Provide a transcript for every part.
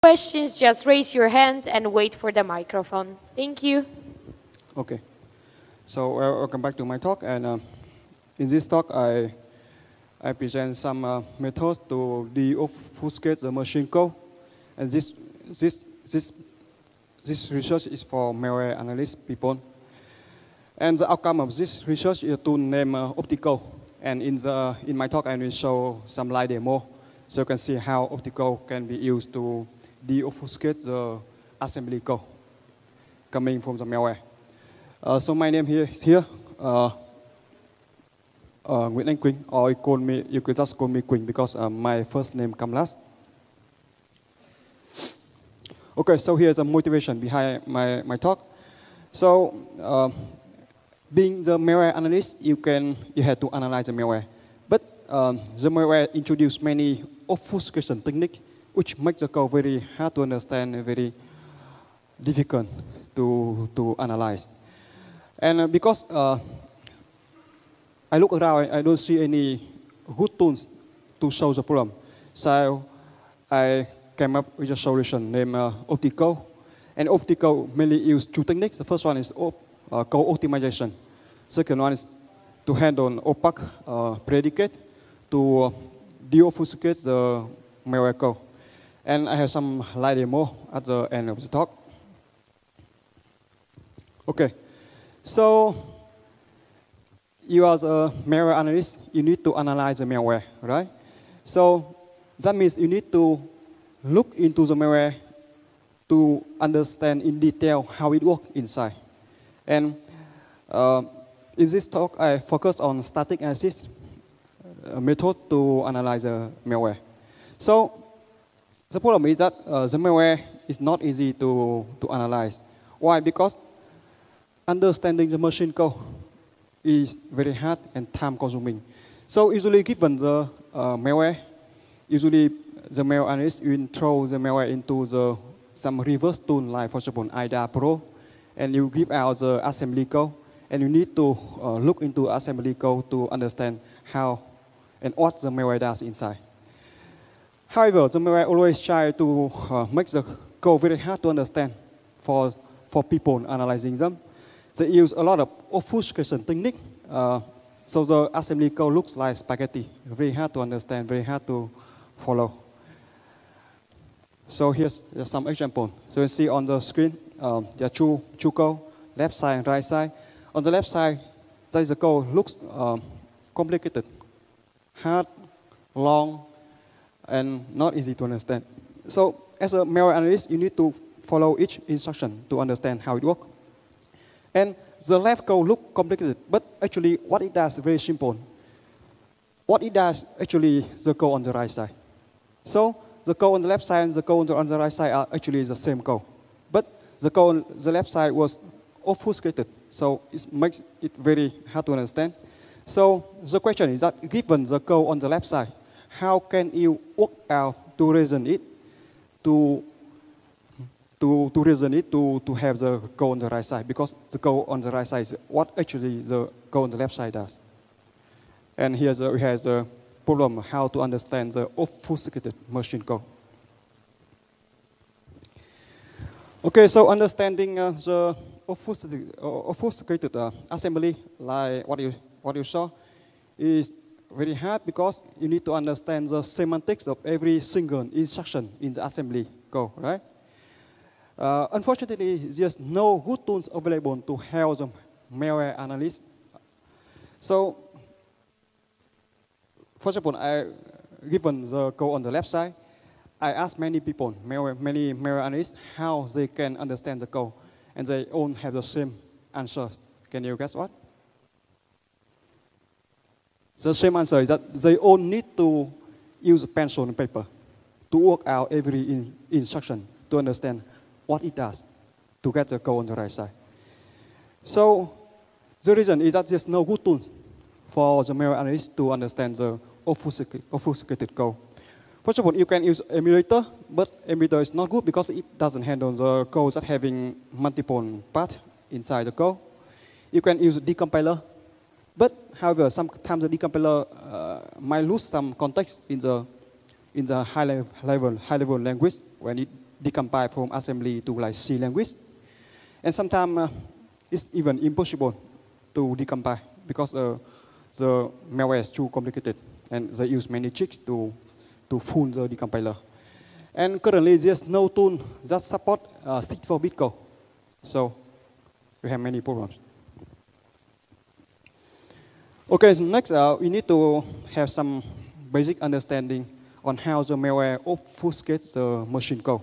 Questions, just raise your hand and wait for the microphone. Thank you. Okay. So welcome back to my talk. And in this talk, I present some methods to deobfuscate the machine code. And this research is for malware analyst people. And the outcome of this research is a tool named Opticode. And in my talk, I will show some live demo, so you can see how Opticode can be used to deobfuscate the assembly code coming from the malware. So my name is Nguyen Anh Quynh, or you could just call me Quynh because my first name comes last. Okay, so here's the motivation behind my talk. So being the malware analyst, you have to analyze the malware. But the malware introduced many obfuscation techniques, which makes the code very hard to understand and very difficult to analyze. And because I look around, I don't see any good tools to solve the problem. So I came up with a solution named Opticode. And Opticode mainly uses two techniques. The first one is code optimization. Second one is to handle opaque predicate to deobfuscate the malware code. And I have some live demo at the end of the talk. Okay, so you as a malware analyst, you need to analyze the malware, right? So that means you need to look into the malware to understand in detail how it works inside. And in this talk, I focus on static analysis method to analyze the malware. So the problem is that the malware is not easy to analyze. Why? Because understanding the machine code is very hard and time consuming. So usually given the malware, usually the malware analyst will throw the malware into some reverse tool like, for example, IDA Pro, and you give out the assembly code, and you need to look into assembly code to understand how and what the malware does inside. However, the malware always try to make the code very hard to understand for people analyzing them. They use a lot of obfuscation technique, so the assembly code looks like spaghetti, very hard to understand, very hard to follow. So here's some example. So you see on the screen, there are two code, left side and right side. On the left side, the code looks complicated, hard, long, and not easy to understand. So as a malware analyst, you need to follow each instruction to understand how it works. And the left code looks complicated, but actually what it does is very simple. What it does actually the code on the right side. So the code on the left side and the code on the right side are actually the same code. But the code on the left side was obfuscated, so it makes it very hard to understand. So the question is that given the code on the left side, how can you work out to reason it, to have the code on the right side? Because the code on the right side is what actually the code on the left side does. And here's we have the problem how to understand the obfuscated machine code. Okay, so understanding the obfuscated assembly, like what you saw, is very hard because you need to understand the semantics of every single instruction in the assembly code, right? Unfortunately, there's no good tools available to help the malware analyst. So, for example, given the code on the left side, I asked many people, many malware analysts, how they can understand the code, and they all have the same answer. Can you guess what? The same answer is that they all need to use pencil and paper to work out every instruction to understand what it does to get the code on the right side. So the reason is that there's no good tools for the malware analyst to understand the obfuscated code. For example, you can use emulator, but emulator is not good because it doesn't handle the code that having multiple parts inside the code. You can use decompiler, but however, sometimes the decompiler might lose some context in the high level language when it decompile from assembly to like C language. And sometimes it's even impossible to decompile because the malware is too complicated and they use many tricks to fool the decompiler. And currently there's no tool that support 64-bit code. So we have many problems. Okay, so next we need to have some basic understanding on how the malware obfuscates the machine code.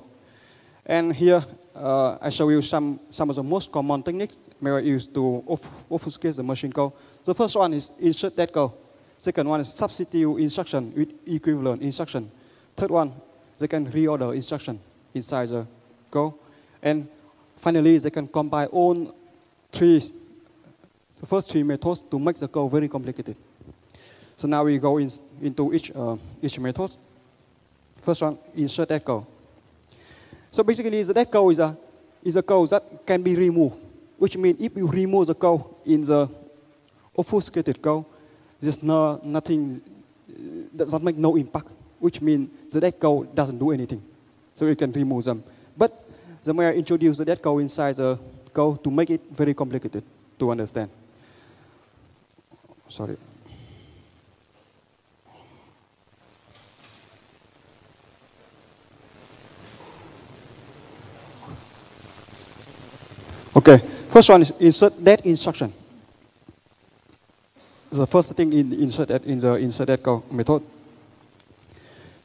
And here I show you some of the most common techniques malware use to obfuscate the machine code. The first one is insert that code. Second one is substitute instruction with equivalent instruction. Third one, they can reorder instruction inside the code. And finally, they can combine all the first three methods to make the code very complicated. So now we go into each method. First one, insert that code. So basically, the that code is a code that can be removed, which means if you remove the code in the obfuscated code, there's nothing that doesn't make no impact, which means the dead code doesn't do anything. So you can remove them. But the malware introduced the dead code inside the code to make it very complicated to understand. Sorry. Okay, first one is insert that instruction. The first thing in the insert that code method.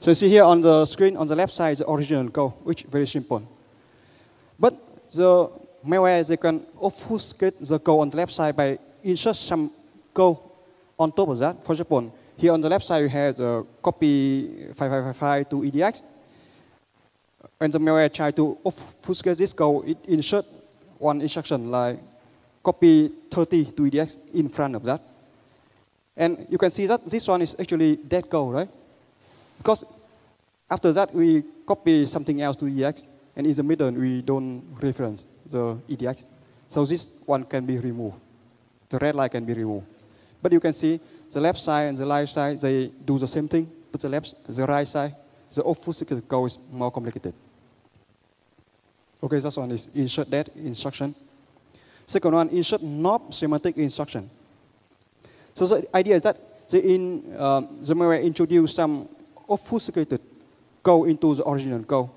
So you see here on the screen on the left side is the original code, which is very simple. But the malware, they can obfuscate the code on the left side by insert some code on top of that. For example, here on the left side you have the copy 5555 to EDX. When the malware try to obfuscate this code, it insert one instruction like copy 30 to EDX in front of that. And you can see that this one is actually dead code, right? Because after that, we copy something else to EDX, and in the middle, we don't reference the EDX. So this one can be removed. The red line can be removed. But you can see the left side and the right side, they do the same thing, but the right side, the obfuscated code is more complicated. Okay, this one is insert that instruction. Second one, insert not semantic instruction. So the idea is that the malware introduce some obfuscated code into the original code,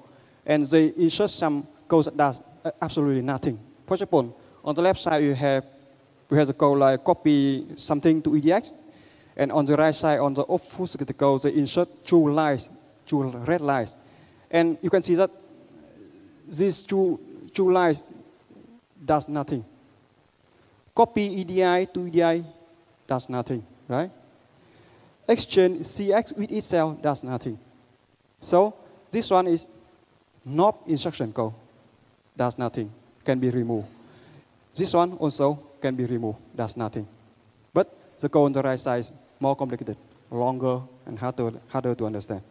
and they insert some code that does absolutely nothing. For example, on the left side we have the code like copy something to EDX, and on the right side on the obfuscated code they insert two red lines, and you can see that these two lines does nothing. Copy EDI to EDI does nothing, right? Exchange CX with itself does nothing. So this one is not instruction code, does nothing, can be removed. This one also can be removed, does nothing. But the code on the right side is more complicated, longer, and harder to understand.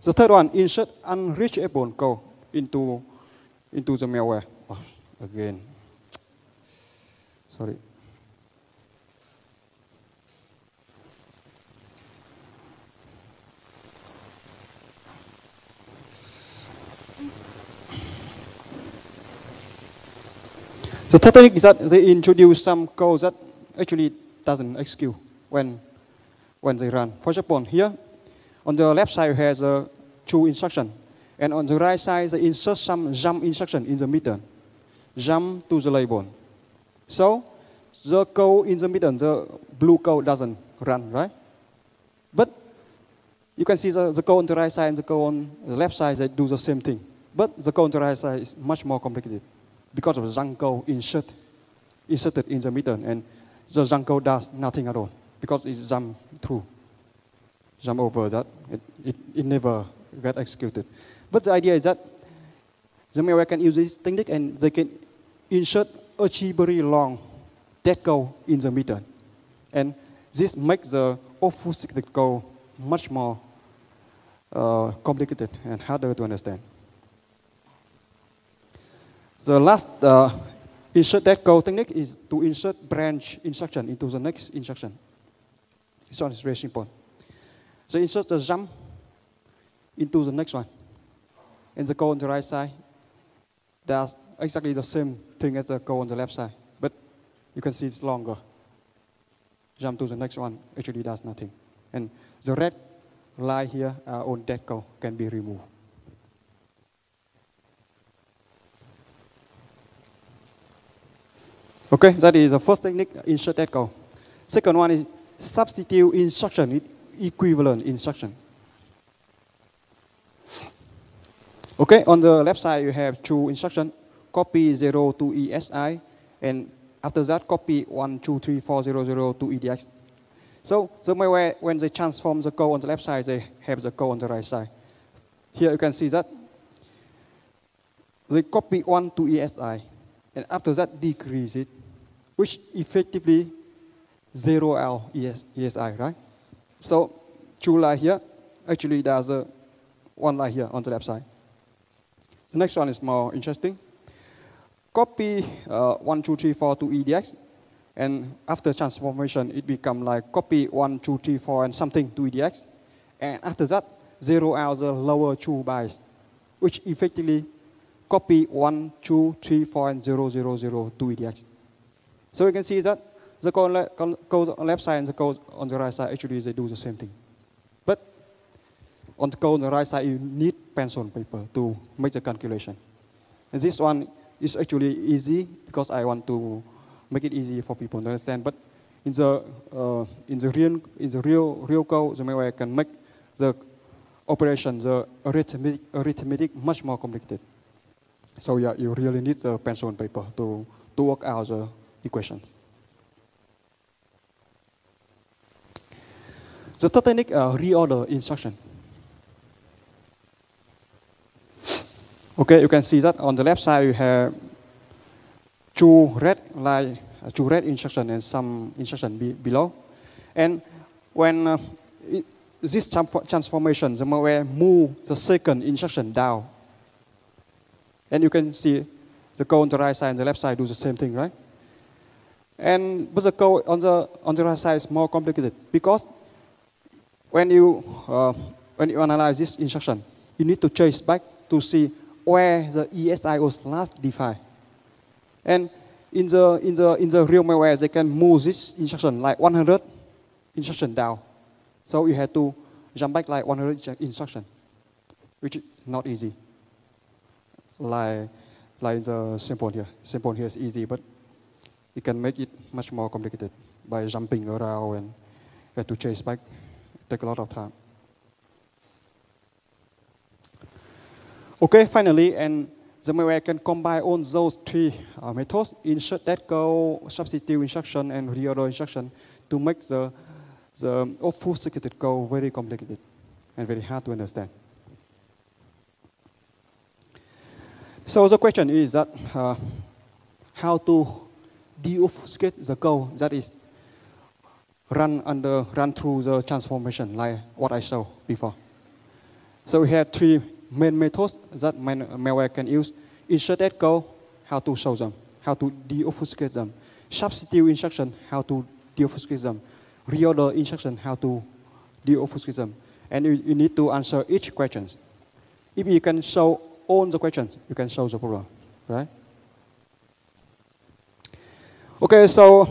The third one, insert unreachable code into the malware. Oh, again, sorry. The third technique is that they introduce some code that actually doesn't execute when they run. For example, here on the left side has a true instruction, and on the right side they insert some jump instruction in the middle, jump to the label. So the code in the middle, the blue code doesn't run, right? But you can see the code on the right side and the code on the left side, they do the same thing. But the code on the right side is much more complicated because of the junk code inserted in the middle, and the junk code does nothing at all because it jump over that. It never got executed. But the idea is that the malware can use this technique and they can insert a very long dead code in the middle. And this makes the obfuscated code much more complicated and harder to understand. The last insert dead code technique is to insert branch instruction into the next instruction. This one is very simple. So insert the jump into the next one. And the code on the right side does exactly the same thing as the code on the left side, but you can see it's longer. Jump to the next one, actually does nothing. And the red line here on that code can be removed. Okay, that is the first technique, insert that code. Second one is substitute instruction, equivalent instruction. Okay, on the left side you have two instructions, copy 0 to ESI, and after that copy 1, 2, 3, 4, 0, 0 to EDX. So the malware, when they transform the code on the left side, they have the code on the right side. Here you can see that they copy 1 to ESI, and after that decrease it, which effectively 0L ESI, right? So two line here, actually there's a one line here on the left side. The next one is more interesting. Copy 1, 2, 3, 4 to EDX, and after transformation, it becomes like copy 1, 2, 3, 4 and something to EDX, and after that, 0L the lower 2 bytes, which effectively copy 1, 2, 3, 4 and 0, 0, 0 to EDX. So you can see that the code on the left side and the code on the right side, actually they do the same thing. But on the code on the right side, you need pencil and paper to make the calculation. And this one is actually easy because I want to make it easy for people to understand. But in the real code, the malware can make the operation, the arithmetic much more complicated. So yeah, you really need the pencil and paper to work out the equation. The third technique, reorder instruction. Okay, you can see that on the left side you have two red instruction and some instruction below. And when this transformation, the malware move the second instruction down. And you can see the code on the right side and the left side do the same thing, right? But the code on the right side is more complicated because when you analyze this instruction, you need to chase back to see where the ESI was last defined. And in the real malware, they can move this instruction like 100 instruction down. So you have to jump back like 100 instruction, which is not easy. Like the simple here. Simple here is easy, but you can make it much more complicated by jumping around and you have to chase back. Take a lot of time. Okay, finally, and the malware can combine all those three methods: insert that code, substitute instruction, and reorder instruction to make the obfuscated code very complicated and very hard to understand. So the question is that how to deobfuscate the code that is run through the transformation, like what I showed before. So we have three main methods that malware can use: insert that code, how to show them, how to deobfuscate them; substitute instruction, how to deobfuscate them; reorder instruction, how to deobfuscate them. And you need to answer each question. If you can show all the questions, you can solve the problem, right? Okay, so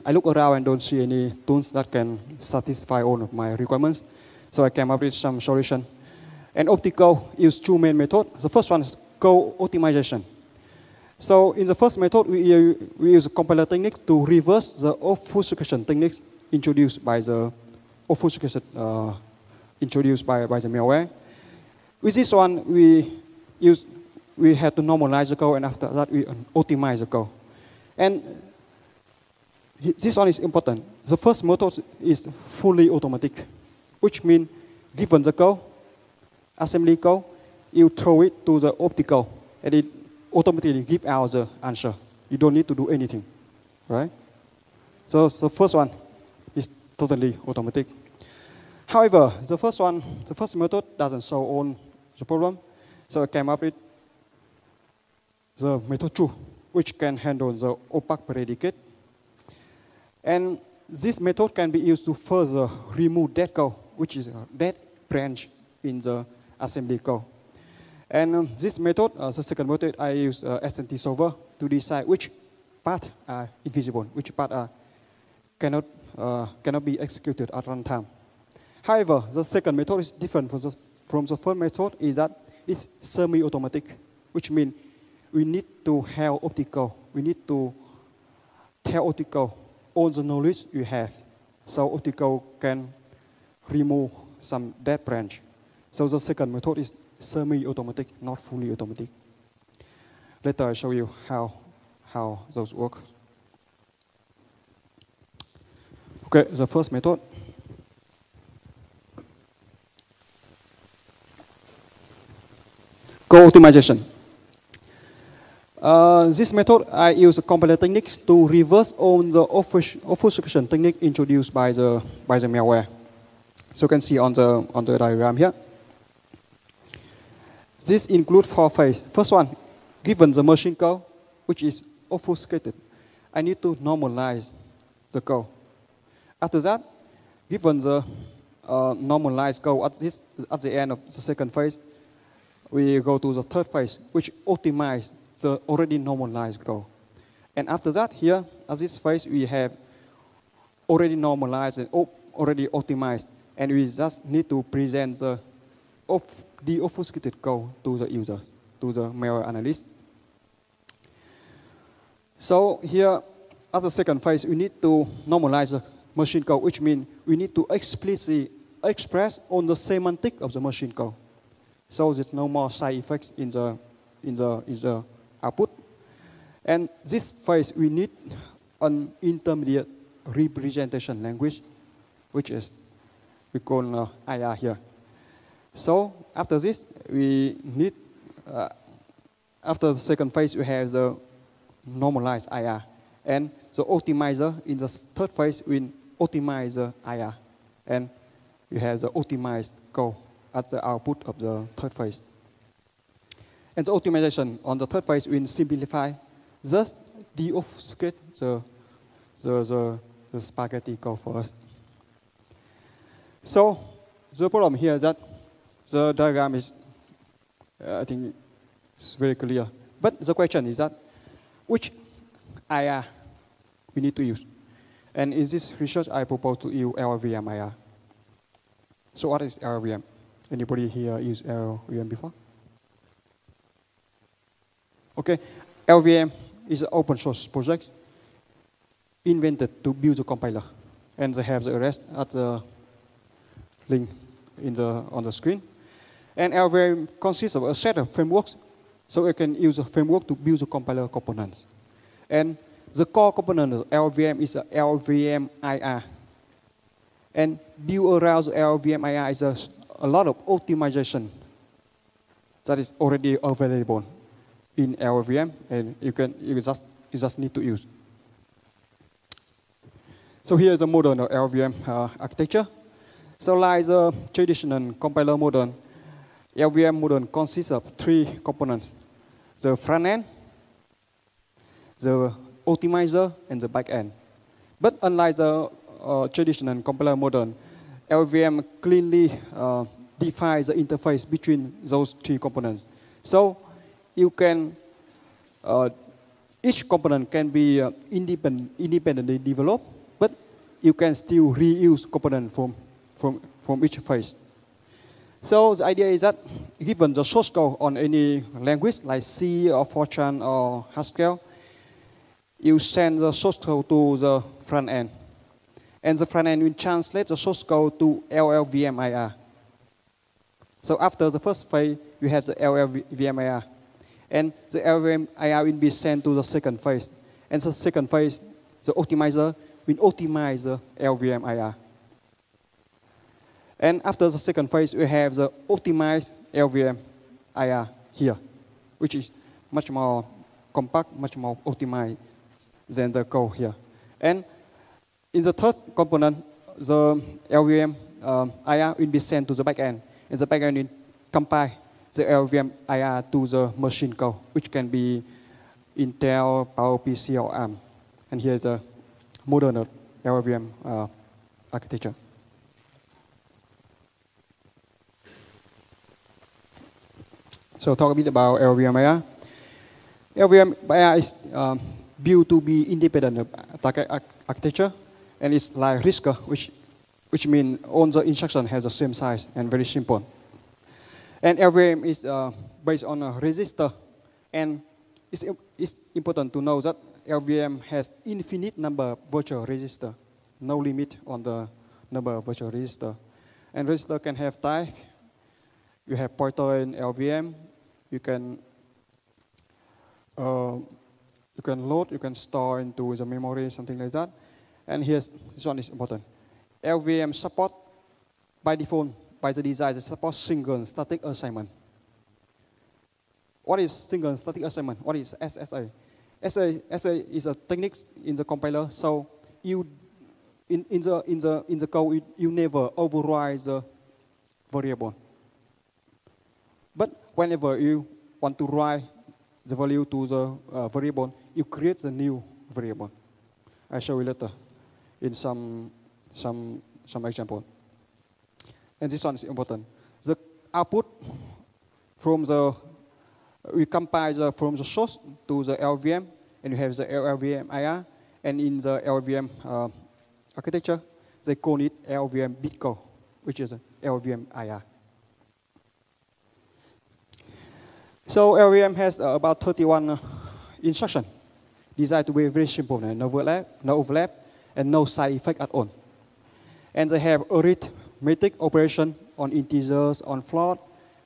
I look around and don't see any tools that can satisfy all of my requirements. So I came up with some solution. And Opticode uses two main methods. The first one is code optimization. So in the first method, we use a compiler technique to reverse the obfuscation techniques introduced by the obfuscation introduced by the malware. With this one, we had to normalize the code, and after that, we optimize the code. And this one is important. The first method is fully automatic, which means given the code, assembly code, you throw it to the Opticode, and it automatically gives out the answer. You don't need to do anything, right? So the first one is totally automatic. However, the first method doesn't solve all the problem. So I came up with the method 2, which can handle the opaque predicate. And this method can be used to further remove dead code, which is a dead branch in the assembly code. And this method, the second method, I use SNT solver to decide which parts are invisible, which parts cannot be executed at runtime. However, the second method is different from the first method, is that it's semi-automatic, which means we need to have optical. We need to tell optical all the knowledge you have, so optical can remove some dead branch. So the second method is semi-automatic, not fully automatic. Later I show you how those work. Okay, the first method. Code optimization. This method, I use compiler techniques to reverse on the obfuscation technique introduced by the malware. So you can see on the diagram here. This includes 4 phases. First one, given the machine code, which is obfuscated, I need to normalize the code. After that, given the normalized code at the end of the second phase, we go to the third phase, which optimizes the already normalized code. And after that, here, at this phase, we have already normalized and already optimized, and we just need to present the obfuscated code to the users, to the malware analyst. So here, at the second phase, we need to normalize the machine code, which means we need to explicitly express on the semantic of the machine code. So there's no more side effects in the output. And this phase, we need an intermediate representation language, which is we call IR here. So after this, we need, after the second phase, we have the normalized IR. And the optimizer in the third phase will optimize the IR. And you have the optimized code at the output of the third phase. And the optimization on the third phase will simplify, just deobfuscate the spaghetti code for us. So the problem here is that the diagram is, I think, it's very clear. But the question is that which IR we need to use. And in this research, I propose to use LLVM IR. So what is LLVM? Anybody here use LLVM before? Okay, LLVM is an open source project invented to build a compiler. And they have the rest at the link on the screen. And LLVM consists of a set of frameworks, so you can use a framework to build the compiler components. And the core component of LLVM is a LLVM IR. And built around the LLVM IR is a lot of optimization that is already available in LLVM, and you just need to use. So here is a model of LLVM architecture. So like the traditional compiler model, LLVM model consists of 3 components: the front end, the optimizer, and the back end. But unlike the traditional compiler model, LLVM cleanly defines the interface between those 3 components. So you can, each component can be independently developed, but you can still reuse components from each phase. So the idea is that given the source code on any language like C or Fortran or Haskell, you send the source code to the front end. And the front end will translate the source code to LLVM IR. So after the first phase, you have the LLVM IR. And the LLVM IR will be sent to the second phase. And the second phase, the optimizer will optimize the LLVM IR. And after the second phase, we have the optimized LLVM IR here, which is much more compact, much more optimized than the code here. And in the third component, the LLVM IR will be sent to the backend, and the backend will compile the LLVM IR to the machine code, which can be Intel, PowerPC, or ARM. And here's a modern LLVM architecture. So talk a bit about LVM IR. LVM IR is built to be independent attack architecture, and it's like RISC, which means all the instructions has the same size and very simple. And LVM is based on a register, and it's important to know that LVM has infinite number of virtual register, no limit on the number of virtual register. And register can have type. You have pointer in LVM. You can load, you can store into the memory, something like that. And here's this one is important. LVM support by default, by the design, it supports single static assignment. What is single static assignment? What is SSA? SA is a technique in the compiler. So you in the code you never override the variable. But whenever you want to write the value to the variable, you create the new variable. I show you later in some example. And this one is important. The output from the we compile from the source to the LVM, and you have the LVM IR, and in the LVM architecture, they call it LVM bitcode, which is LVM IR. So LVM has about 31 instructions designed to be very simple, no overlap, and no side effect at all. And they have arithmetic operation on integers, on float,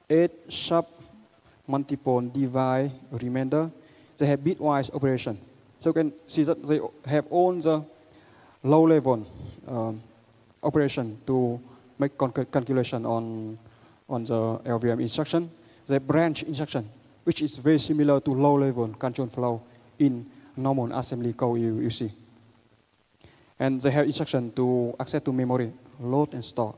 add, sub, multiple, divide, remainder. They have bitwise operation. So you can see that they have all the low-level operation to make calculation on the LVM instruction. The branch instruction, which is very similar to low-level control flow in normal assembly code you see. And they have instruction to access to memory, load and store.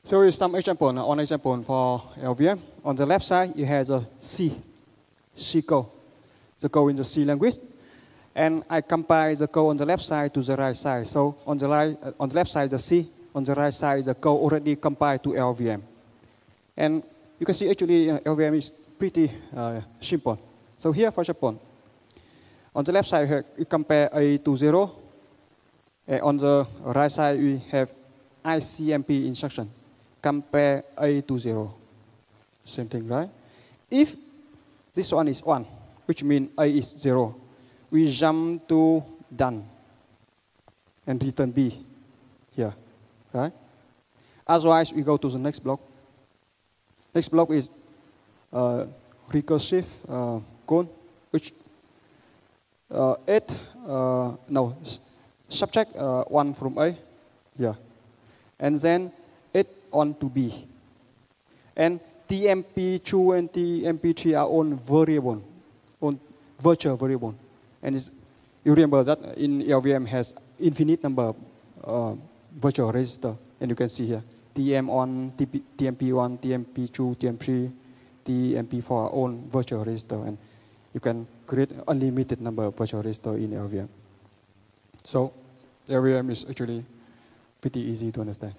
So here's some example, one example for LVM. On the left side, you have the C code, the code in the C language. And I compile the code on the left side to the right side. So on the left side, the C, on the right side, the code already compiled to LVM. And you can see actually LVM is pretty simple. So here, for example, on the left side, you compare A to 0. And on the right side, we have ICMP instruction. Compare A to 0. Same thing, right? If this one is 1, which means A is 0, we jump to done and return B here, right? Otherwise, we go to the next block. Next block is recursive code, which subtract 1 from A, yeah, and then add on to B. And TMP2 and TMP3 are on variable, on virtual variable. And you remember that in LVM has infinite number of virtual register, and you can see here. TM1, TMP1, TMP2, TMP3, TMP4 are all virtual register, and you can create unlimited number of virtual register in LVM. So LVM is actually pretty easy to understand.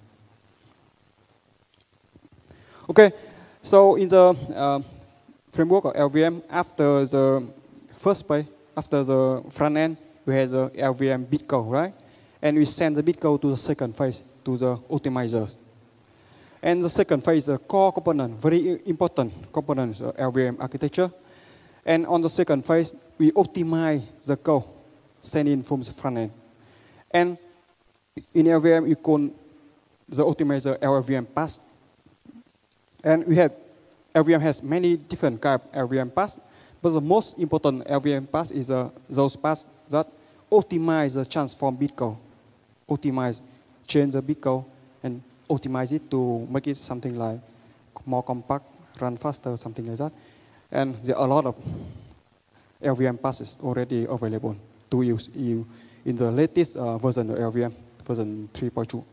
Okay, so in the framework of LVM, after the first phase, after the front end, we have the LVM bitcode, right? And we send the bitcode to the second phase, to the optimizers. And the second phase is the core component, very important component of LVM architecture. And on the second phase, we optimize the code sent in from the front end. And in LVM, you call the optimizer LVM pass. And we have, LVM has many different kinds of LVM pass, but the most important LVM pass is those pass that optimize the transform bitcode, optimize, change the bitcode, and optimize it to make it something like more compact, run faster, something like that. And there are a lot of LVM passes already available to use in the latest version of LVM, version 3.2.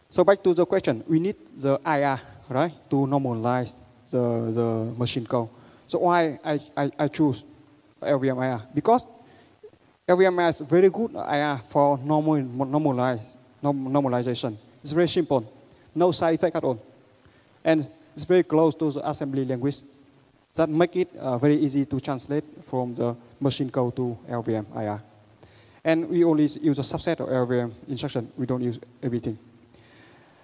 So back to the question, we need the IR, right, to normalize the machine code. So why I choose LVM IR? Because LVM IR is very good IR for normalization. It's very simple, no side effect at all. And it's very close to the assembly language. That make it very easy to translate from the machine code to LVM IR. And we only use a subset of LVM instruction. We don't use everything.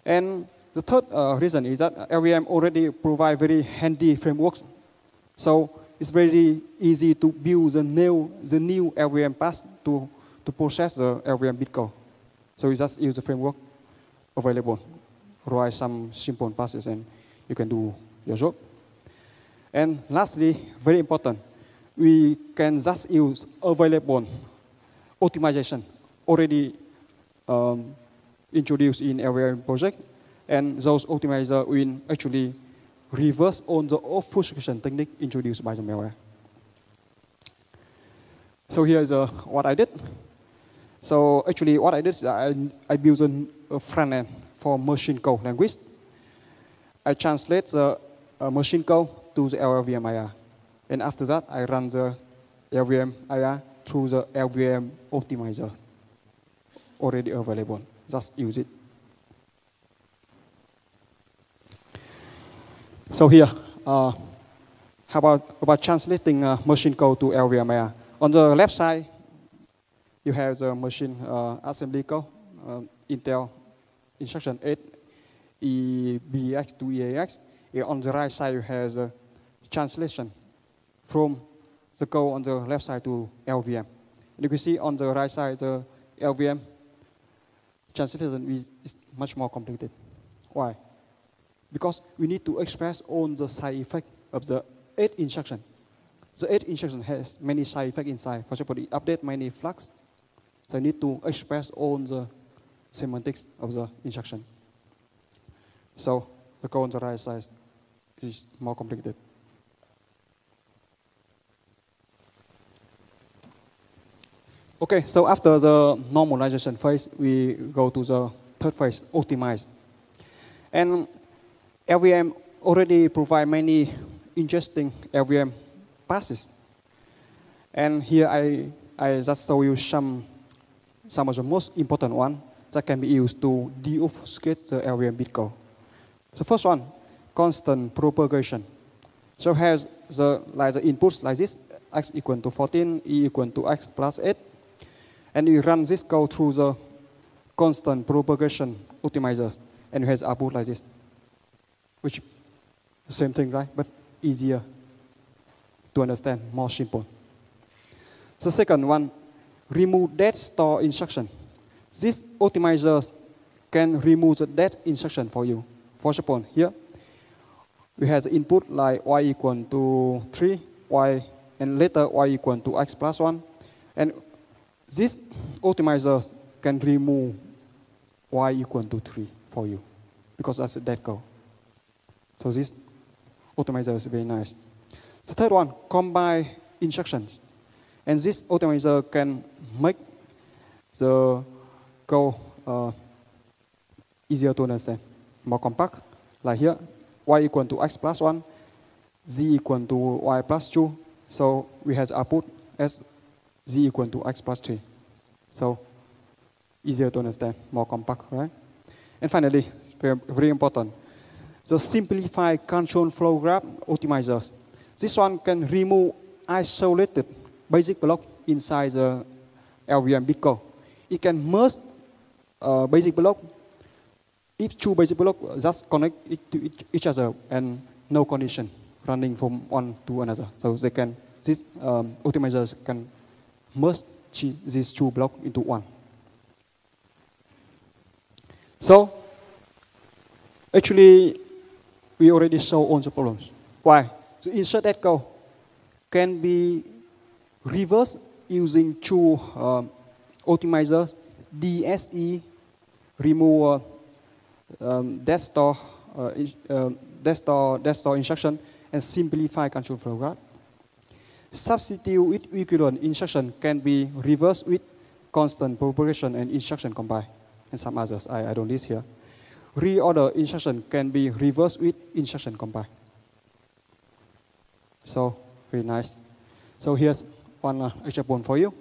And the third reason is that LVM already provide very handy frameworks. So it's very easy to build the new LVM path to process the LVM bitcode. So you just use the framework available, write some simple passes, and you can do your job. And lastly, very important, we can just use available optimization already introduced in LVM project, and those optimizers will actually reverse on the obfuscation technique introduced by the malware. So here's what I did. So actually what I did is I built a front end for machine code language. I translate the machine code to the LVM IR. And after that, I run the LVM IR through the LVM optimizer already available. Just use it. So here, how about translating machine code to LVM IR? On the left side, you have the machine assembly code, Intel instruction 8, EBX to EAX. On the right side, you have the translation from the code on the left side to LVM. And you can see on the right side, the LVM translation is much more complicated. Why? Because we need to express on the side effect of the 8 instruction. The 8 instruction has many side effects inside. For example, it update many flags. So I need to express on the semantics of the instruction. So the code on the right side is more complicated. Okay, so after the normalization phase, we go to the third phase, optimize. And LVM already provide many interesting LVM passes. And here I just show you some of the most important ones that can be used to deobfuscate the LVM bitcode. The first one, constant propagation. So has the inputs like this, x equal to 14, e equal to x plus 8. And you run this code through the constant propagation optimizers, and you have output like this, which is the same thing, right? But easier to understand, more simple. The second one, remove dead store instruction. These optimizers can remove the dead instruction for you. For example, here we have the input like y equal to 3, y, and later y equal to x plus 1. And these optimizers can remove y equal to 3 for you, because that's a dead code. So this optimizer is very nice. The third one, combine instructions. And this optimizer can make the code easier to understand, more compact. Like here, y equal to x plus 1, z equal to y plus 2. So we have the output as z equal to x plus 3. So easier to understand, more compact, right? And finally, very important, the simplified control flow graph optimizers. This one can remove isolated basic block inside the LVM bitcode. It can merge basic block. If two basic blocks just connect it to each other and no condition running from one to another. So they can, these optimizers can merge these two blocks into one. So actually, we already saw all the problems. Why? So insert that code can be reversed using two optimizers, DSE, remove dead store instruction, and simplify control flow graph. Substitute with equivalent instruction can be reversed with constant propagation and instruction combine, and some others I don't list here. Reorder instruction can be reversed with instruction combine. So very nice. So here's one example for you.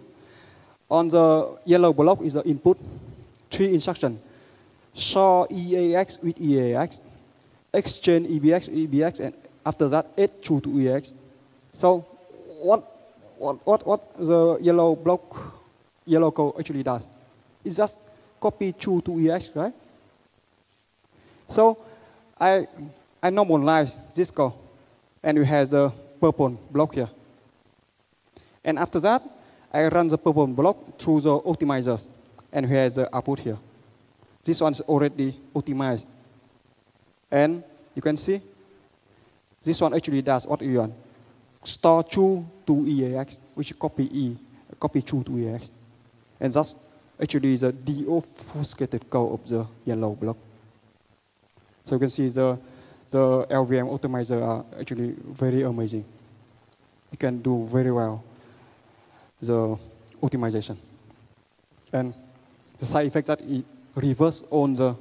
On the yellow block is the input, 3 instructions. Sort EAX with EAX, exchange EBX, and after that add true to EX. So what the yellow code actually does? It just copy true to EX, right? So I normalize this code, and we have the purple block here. And after that, I run the purple block through the optimizers, and we have the output here. This one's already optimized. And you can see, this one actually does what you want. Store true to EAX, which copy true to EAX. And that's actually the deobfuscated code of the yellow block. So you can see the LVM optimizer are actually very amazing. You can do very well the optimization. And the side effect that it reverse on the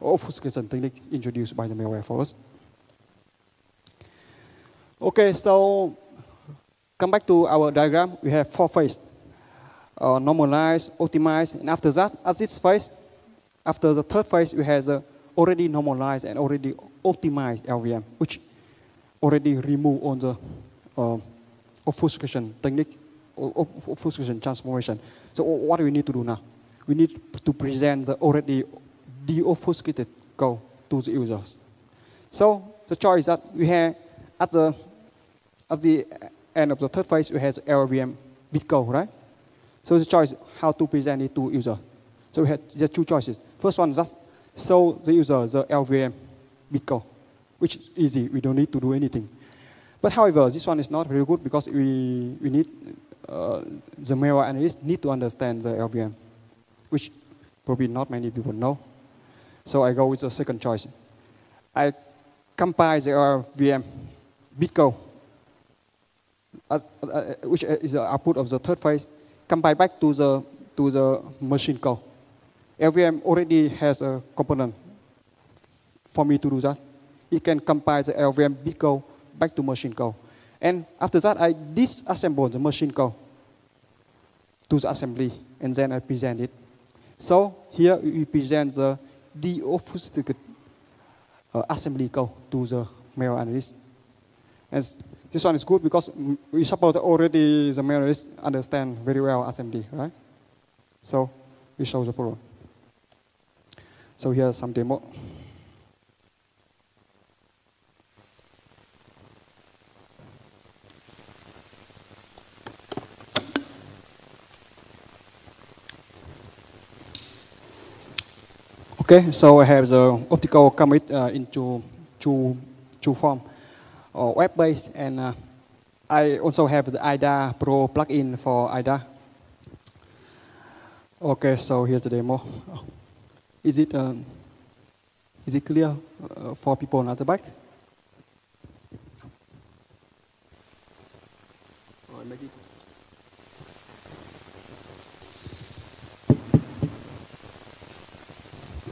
obfuscation technique introduced by the malware for us. Okay, so come back to our diagram. We have 4 phases. Normalize, optimize, and after that, at this phase, after the third phase, we have the already normalized and already optimized LVM, which already remove on the obfuscation technique, obfuscation transformation. So what do we need to do now? We need to present the already deobfuscated code to the users. So the choice that we have at the end of the third phase, we have the LVM bit code, right? So the choice how to present it to user. So we have just 2 choices. First one is just show the user the LVM bit code, which is easy. We don't need to do anything. But however, this one is not very good because we need the malware analyst need to understand the LVM, which probably not many people know. So I go with the second choice. I compile the LVM bit code, which is the output of the third phase, compile back to the machine code. LVM already has a component for me to do that. It can compile the LVM bit code back to machine code. And after that, I disassemble the machine code to the assembly, and then I present it. So here we present the deobfuscated assembly code to the malware analyst. And this one is good because we suppose already the malware analyst understand very well assembly, right? So we show the problem. So here's some demo. Okay, so I have the optical commit into two form, web-based, and I also have the IDA Pro plugin for IDA. Okay, so here's the demo. Is it clear for people at the back?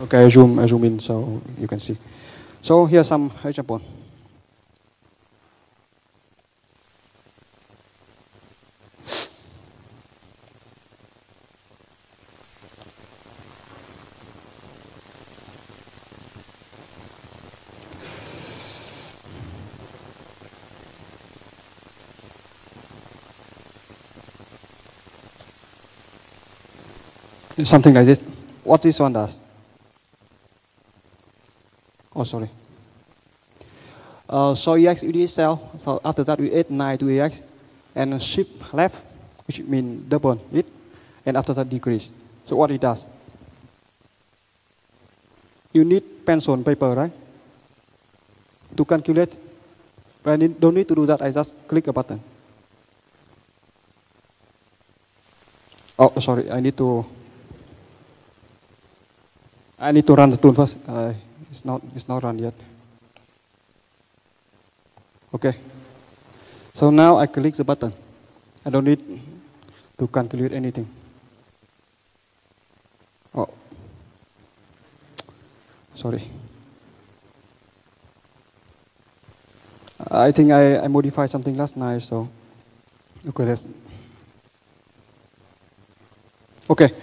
Okay, I zoom in so you can see. So here's some example. Something like this. What this one does? Oh, sorry. So EX UD cell. So after that, we add 9 to EX and shift left, which means double it, and after that decrease. So what it does? You need pencil and paper, right? To calculate. But I don't need to do that. I just click a button. Oh, sorry. I need to run the tool first. It's not run yet. Okay. So now I click the button. I don't need to calculate anything. Oh, sorry. I think I modified something last night, so okay, let's. Okay,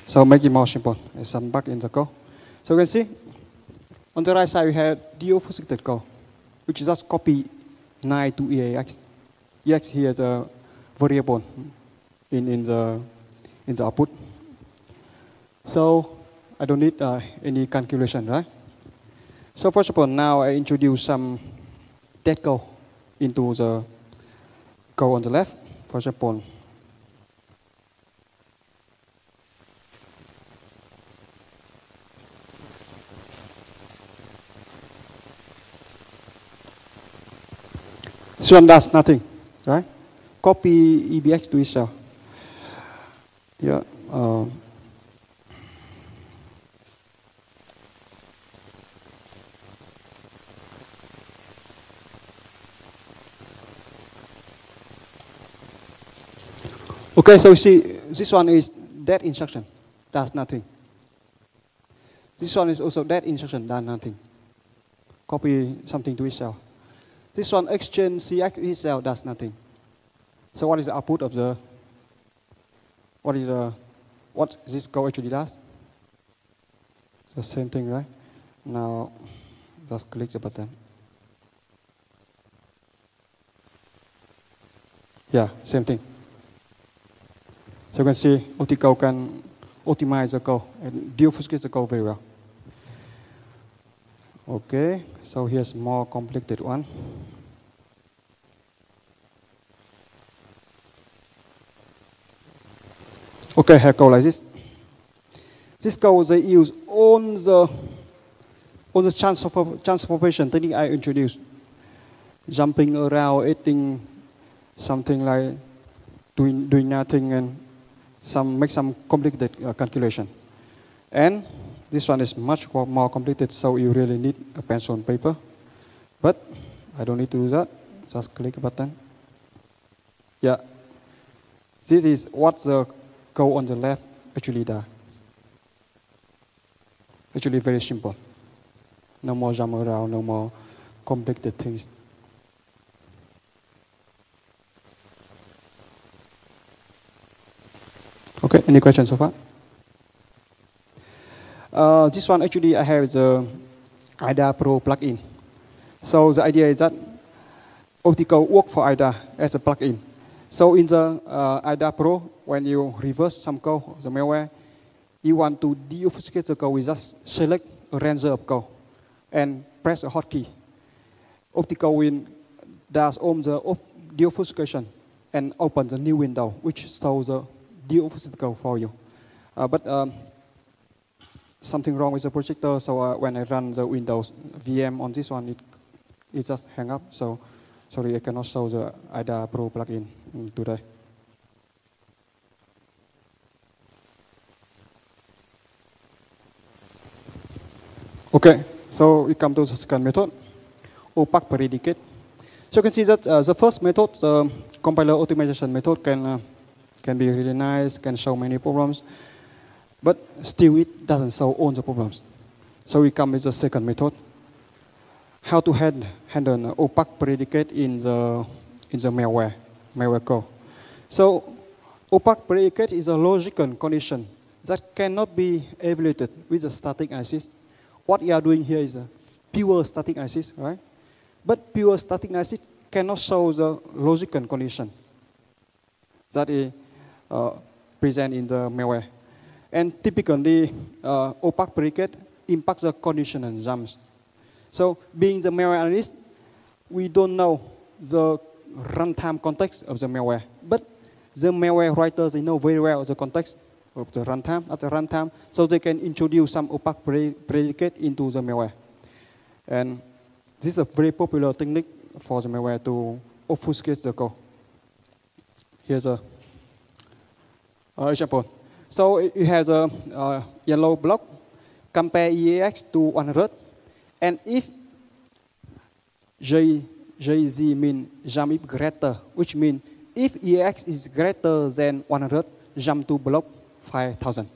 so make it more simple. There's some bug in the code. So you can see On the right side, we have deobfuscated code, which is just copy 9 to EAX. EAX here is a variable in the output. So I don't need any calculation, right? So first of all, now I introduce some dead code into the code on the left. For example, this one does nothing, right? Copy EBX to itself. Yeah. Okay, so you see, this one is that instruction, does nothing. This one is also that instruction, does nothing. Copy something to itself. This one, exchange CX itself, does nothing. So what is the output of the, what this code actually does? The same thing, right? Now, just click the button. Yeah, same thing. So you can see Opticode can optimize the code and deobfuscate the code very well. Okay, so here's more complicated one. Okay, I have code like this. This code they use on the transformation technique I introduced. Jumping around, adding something like doing nothing and make some complicated calculation. And this one is much more complicated, so you really need a pencil and paper. But I don't need to do that. Just click a button. Yeah. This is what the code on the left actually does. Actually very simple. No more jump around, no more complicated things. Okay, any questions so far? This one actually I have the IDA Pro plugin. So the idea is that Opticode works for IDA as a plugin. So in the IDA Pro, when you reverse some code, the malware, you want to deobfuscate the code, we just select a range of code and press a hotkey. Opticode does all the deobfuscation and open the new window, which shows the deobfuscated code for you. But something wrong with the projector, so when I run the Windows VM on this one, it just hang up. So sorry, I cannot show the IDA Pro plugin today. Okay, so we come to the second method, opaque predicate. So you can see that the first method, the compiler optimization method, can be really nice, can show many problems, but still it doesn't solve all the problems. So we come with the second method, how to handle an opaque predicate in the malware code. So opaque predicate is a logical condition that cannot be evaluated with a static analysis. What we are doing here is a pure static analysis, right? But pure static analysis cannot show the logical condition that is present in the malware. And typically, opaque predicate impacts the condition and jumps. So being the malware analyst, we don't know the runtime context of the malware. But the malware writers, they know very well the context of the runtime, at the runtime, so they can introduce some opaque predicate into the malware. And this is a very popular technique for the malware to obfuscate the code. Here's a example. So you have a yellow block, compare EAX to 100, and if JZ means jump is greater, which means if EAX is greater than 100, jump to block 5,000.